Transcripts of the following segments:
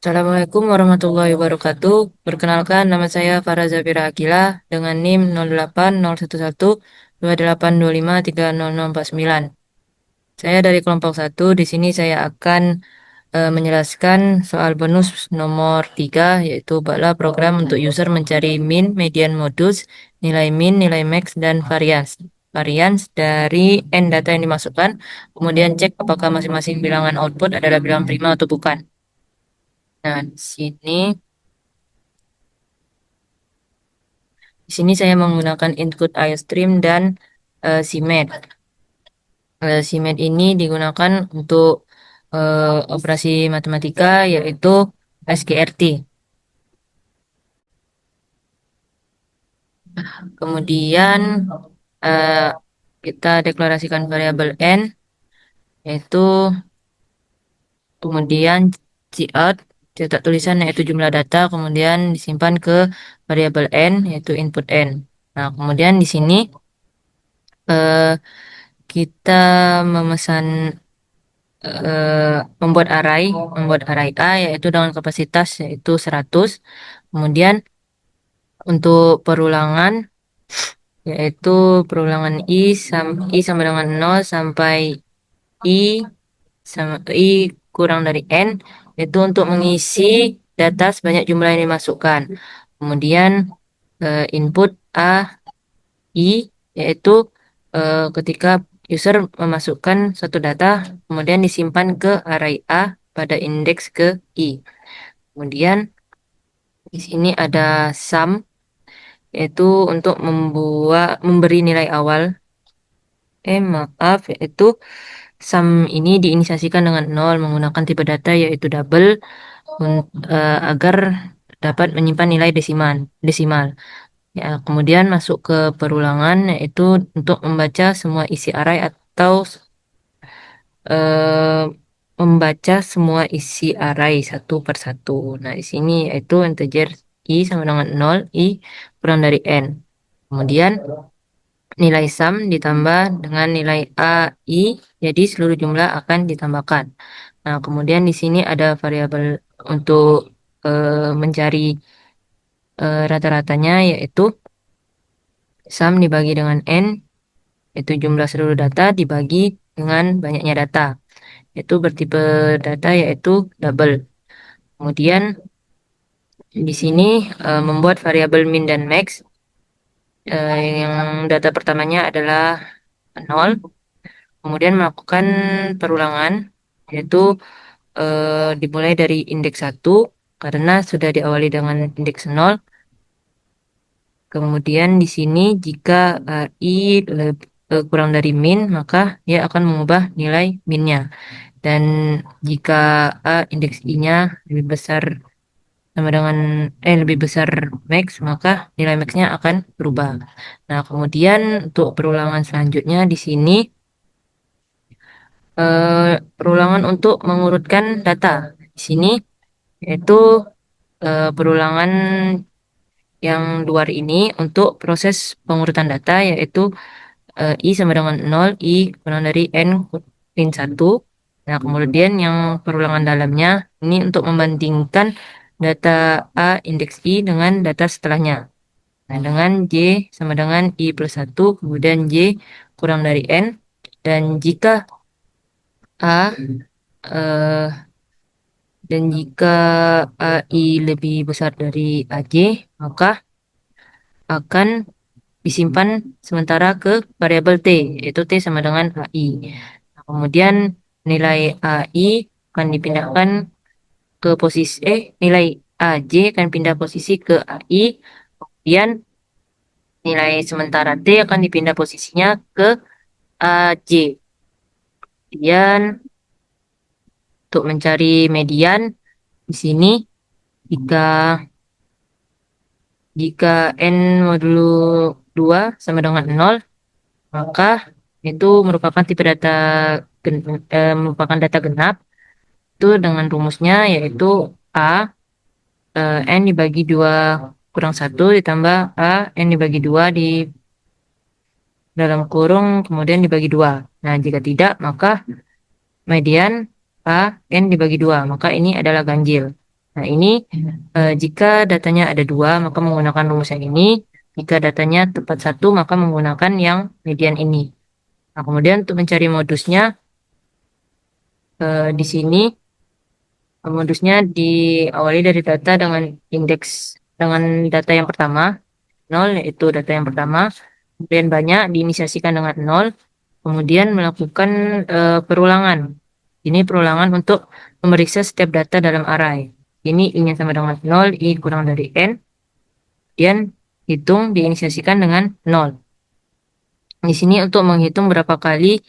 Assalamualaikum warahmatullahi wabarakatuh. Perkenalkan, nama saya Farah Zafira Akila dengan NIM 080128253049. Saya dari kelompok satu. Di sini saya akan menjelaskan soal bonus nomor 3, yaitu bala program untuk user mencari min, median, modus, nilai min, nilai max, dan varians. Varians dari n data yang dimasukkan, kemudian cek apakah masing-masing bilangan output adalah bilangan prima atau bukan. Nah, di sini saya menggunakan input IOStream dan CMAT. CMAT ini digunakan untuk operasi matematika, yaitu SKRT. Kemudian eh, kita deklarasikan variabel n, yaitu kemudian cout, cetak tulisan yaitu jumlah data, kemudian disimpan ke variabel n, yaitu input n. Nah, kemudian di sini eh, kita memesan membuat array A, yaitu dengan kapasitas yaitu 100. Kemudian untuk perulangan, yaitu perulangan I sama dengan 0 sampai I kurang dari N, itu untuk mengisi data sebanyak jumlah yang dimasukkan. Kemudian input A I, yaitu ketika user memasukkan suatu data, kemudian disimpan ke array A pada indeks ke I. Kemudian di sini ada sum, yaitu untuk memberi nilai awal. Maaf, yaitu sum ini diinisiasikan dengan 0 menggunakan tipe data yaitu double agar dapat menyimpan nilai desimal. Ya, kemudian masuk ke perulangan, yaitu untuk membaca semua isi array atau eh, membaca semua isi array satu per satu. Nah, di sini yaitu integer I sama dengan 0, I kurang dari N. Kemudian nilai sum ditambah dengan nilai AI, jadi seluruh jumlah akan ditambahkan. Nah, kemudian di sini ada variabel untuk mencari rata-ratanya, yaitu sum dibagi dengan N, yaitu jumlah seluruh data dibagi dengan banyaknya data, yaitu bertipe data yaitu double. Kemudian di sini membuat variabel min dan max, yang data pertamanya adalah 0, kemudian melakukan perulangan, yaitu dimulai dari indeks 1 karena sudah diawali dengan indeks 0. Kemudian di sini jika kurang dari min, maka dia akan mengubah nilai minnya. Dan jika indeks I-nya lebih besar sama dengan lebih besar max, maka nilai max-nya akan berubah. Nah, kemudian untuk perulangan selanjutnya di sini perulangan untuk mengurutkan data. Di sini yaitu perulangan yang luar ini untuk proses pengurutan data, yaitu I sama dengan 0, I kurang dari N min 1. Nah, kemudian yang perulangan dalamnya ini untuk membandingkan data A indeks I dengan data setelahnya. Nah, dengan J sama dengan I plus 1, kemudian J kurang dari N. Dan A eh, jika AI lebih besar dari AJ, maka akan disimpan sementara ke variabel T, yaitu T sama dengan AI. Nah, kemudian nilai AI akan dipindahkan ke nilai AJ akan pindah posisi ke AI, kemudian nilai sementara T akan dipindah posisinya ke AJ. Kemudian untuk mencari median, di sini jika jika N modulo 2 sama dengan 0, maka itu merupakan tipe data merupakan data genap. Itu dengan rumusnya yaitu A N dibagi 2 kurang 1 ditambah A N dibagi 2 di dalam kurung kemudian dibagi 2. Nah, jika tidak, maka median A N dibagi 2. Maka ini adalah ganjil. Nah, ini jika datanya ada dua, maka menggunakan rumus yang ini. Jika datanya tepat satu, maka menggunakan yang median ini. Nah, kemudian untuk mencari modusnya, di sini modusnya diawali dari data dengan indeks dengan data yang pertama, 0, yaitu data yang pertama. Kemudian banyak diinisiasikan dengan 0. Kemudian melakukan perulangan. Ini perulangan untuk memeriksa setiap data dalam array. Ini I-nya sama dengan 0, I kurang dari N. Kemudian hitung diinisiasikan dengan 0. Di sini untuk menghitung berapa kali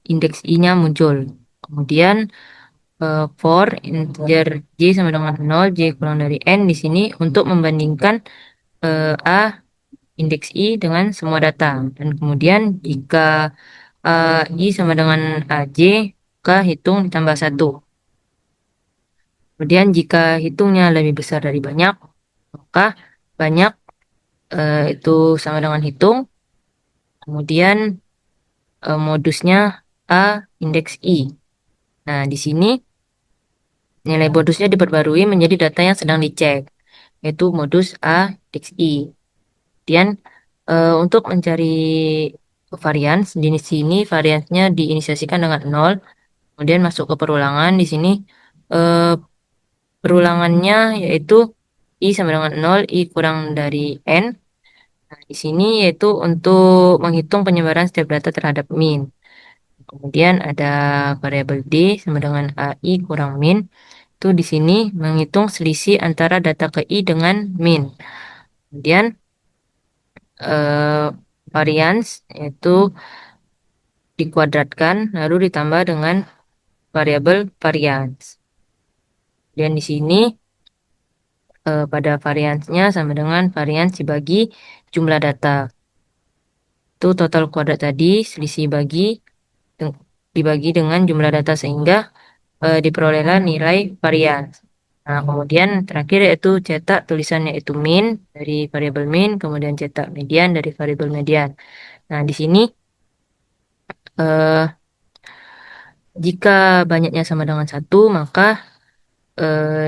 indeks I-nya muncul. Kemudian for integer J sama dengan 0, J kurang dari N di sini untuk membandingkan A indeks I dengan semua data. Dan kemudian jika I sama dengan AJ, maka hitung ditambah 1. Kemudian jika hitungnya lebih besar dari banyak, maka banyak itu sama dengan hitung. Kemudian modusnya A indeks I. Nah, di sini nilai modusnya diperbarui menjadi data yang sedang dicek, yaitu modus A indeks I. Kemudian untuk mencari varians, di sini variansnya diinisiasikan dengan 0. Kemudian masuk ke perulangan. Di sini eh, perulangannya yaitu I sama dengan 0, I kurang dari N. Nah, di sini yaitu untuk menghitung penyebaran setiap data terhadap min. Kemudian ada variabel D sama dengan AI kurang min. Itu di sini menghitung selisih antara data ke I dengan min. Kemudian eh, varians yaitu dikuadratkan lalu ditambah dengan variabel varians. Dan di sini pada variansnya sama dengan varians dibagi jumlah data. Itu total kuadrat tadi selisih dibagi dengan jumlah data sehingga diperolehlah nilai varians. Nah, kemudian terakhir yaitu cetak tulisan yaitu min dari variabel min, kemudian cetak median dari variabel median. Nah, di sini eh, jika banyaknya sama dengan satu, maka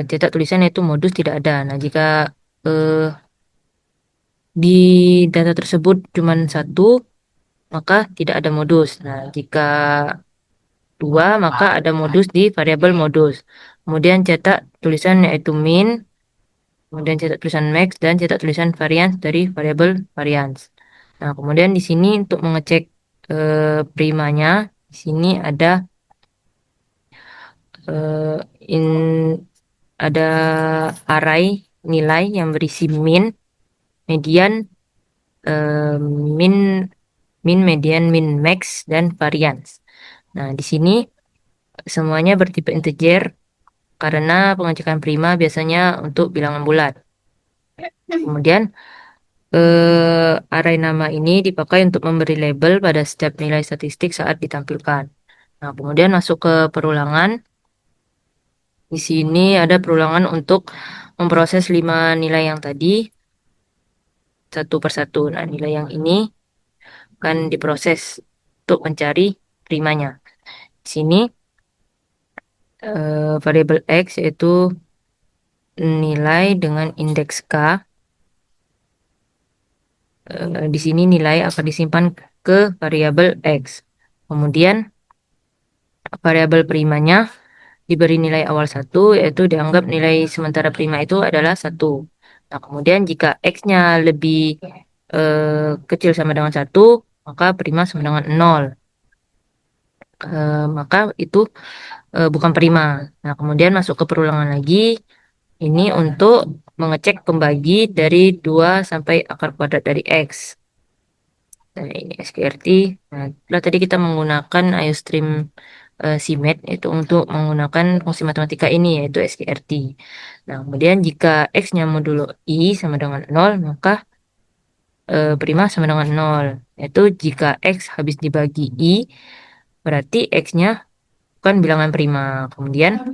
cetak tulisan yaitu modus tidak ada. Nah, jika eh, di data tersebut cuma satu, maka tidak ada modus. Nah, jika dua, maka ada modus di variabel modus. Kemudian cetak tulisan yaitu min, kemudian cetak tulisan max, dan cetak tulisan varians dari variabel varians. Nah, kemudian di sini untuk mengecek primanya, di sini ada eh, in ada array nilai yang berisi min, median, eh, min, median, min, max, dan varians. Nah, di sini semuanya bertipe integer karena pengecekan prima biasanya untuk bilangan bulat. Kemudian array nama ini dipakai untuk memberi label pada setiap nilai statistik saat ditampilkan. Nah, kemudian masuk ke perulangan. Di sini ada perulangan untuk memproses 5 nilai yang tadi satu per satu. Nah, nilai yang ini akan diproses untuk mencari primanya. Di sini variabel X yaitu nilai dengan indeks K. Di sini nilai akan disimpan ke variabel X. Kemudian variabel primanya diberi nilai awal 1, yaitu dianggap nilai sementara prima itu adalah 1. Nah, kemudian jika X-nya lebih kecil sama dengan 1, maka prima sama dengan 0. Maka itu bukan prima. Nah, kemudian masuk ke perulangan lagi. Ini untuk mengecek pembagi dari 2 sampai akar kuadrat dari X. Nah, ini SQRT. Nah, setelah tadi kita menggunakan IOStream CMAT itu untuk menggunakan fungsi matematika ini yaitu SQRT. Nah, kemudian jika X-nya modulo I sama dengan 0, maka prima sama dengan 0. Yaitu jika X habis dibagi I, berarti X-nya bukan bilangan prima. Kemudian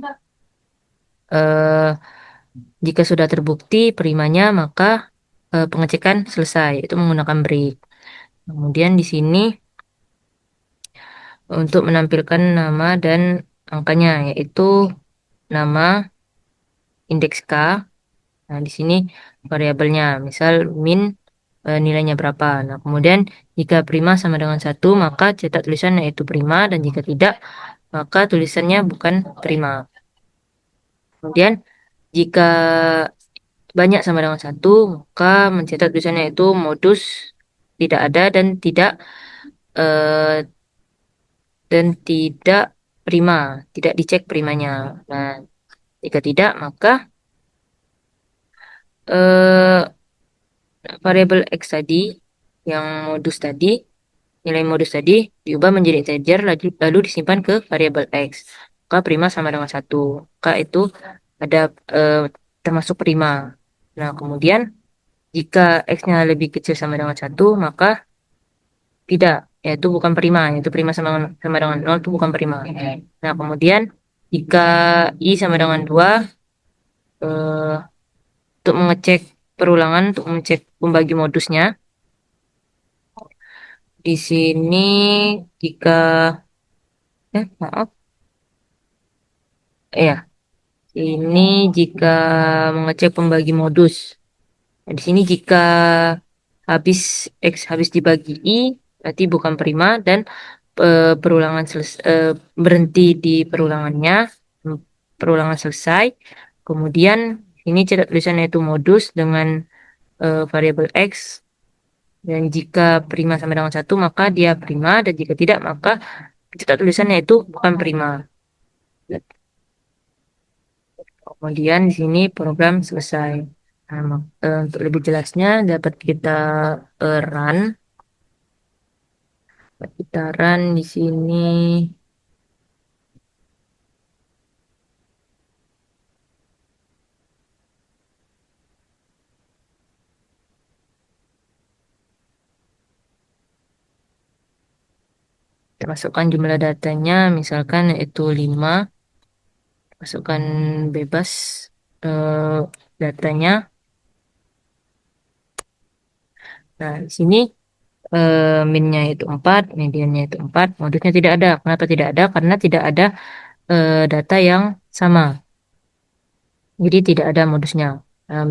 eh, jika sudah terbukti primanya, maka pengecekan selesai, itu menggunakan break. Kemudian di sini untuk menampilkan nama dan angkanya, yaitu nama indeks K. Nah, di sini variabelnya, misal min nilainya berapa. Nah, kemudian jika prima sama dengan satu, maka cetak tulisannya itu prima, dan jika tidak, maka tulisannya bukan prima. Kemudian jika banyak sama dengan satu, maka mencetak tulisannya itu modus tidak ada eh, dan tidak prima, tidak dicek primanya. Nah, jika tidak, maka eh, variabel X tadi, yang modus tadi, nilai modus tadi diubah menjadi integer lalu disimpan ke variabel X. Maka prima sama dengan satu. Maka itu ada termasuk prima. Nah, kemudian jika X-nya lebih kecil sama dengan satu, maka tidak, yaitu bukan prima, yaitu prima sama dengan nol itu bukan prima. Nah, kemudian jika I sama dengan 2, eh, untuk mengecek perulangan, untuk mengecek pembagi modusnya, di sini jika maaf, ya, ini jika mengecek pembagi modus. Nah, di sini jika habis X habis dibagi I, berarti bukan prima, dan perulangan berhenti di perulangannya, hmm, perulangan selesai. Kemudian ini cetak tulisannya itu modus dengan variabel X, dan jika prima sama dengan satu, maka dia prima, dan jika tidak, maka cetak tulisannya itu bukan prima. Kemudian di sini program selesai. Nah, untuk lebih jelasnya dapat kita run. Kita run di sini. Kita masukkan jumlah datanya, misalkan itu 5. Masukkan bebas eh, datanya. Nah, di sini minnya itu 4, mediannya itu 4, modusnya tidak ada. Kenapa tidak ada? Karena tidak ada data yang sama. Jadi tidak ada modusnya.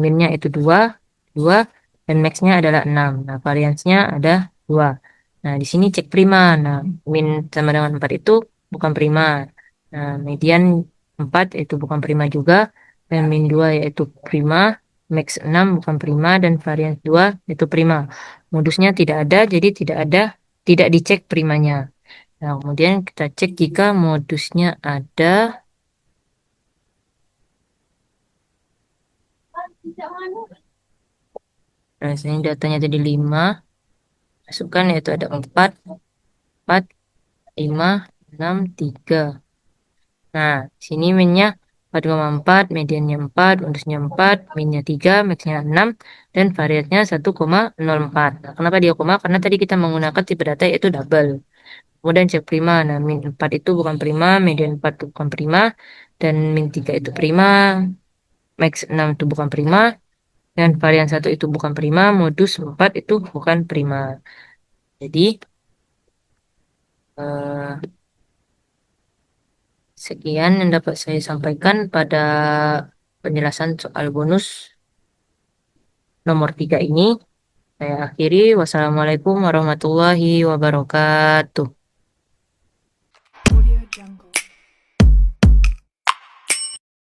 Minnya itu 2, 2, dan maxnya adalah 6. Nah, variansnya ada 2. Nah, di sini cek prima. Nah, min sama dengan 4 itu bukan prima. Nah, median 4 itu bukan prima juga. Dan min 2 yaitu prima. Max 6 bukan prima. Dan varians 2 itu prima. Modusnya tidak ada, jadi tidak dicek primanya. Nah, kemudian kita cek jika modusnya ada. Nah, sini datanya jadi 5. Masukkan yaitu ada 4, 4, 5, 6, 3. Nah, sini minnya 4,4, mediannya 4, modusnya 4, minnya 3, maxnya 6, dan variatnya 1,04. Nah, kenapa dia koma? Karena tadi kita menggunakan tipe data yaitu double. Kemudian cek prima. Nah, min 4 itu bukan prima, median 4 itu bukan prima, dan min 3 itu prima, max 6 itu bukan prima, dan varian 1 itu bukan prima, modus 4 itu bukan prima. Jadi, eh, sekian yang dapat saya sampaikan pada penjelasan soal bonus nomor 3 ini. Saya akhiri. Wassalamualaikum warahmatullahi wabarakatuh.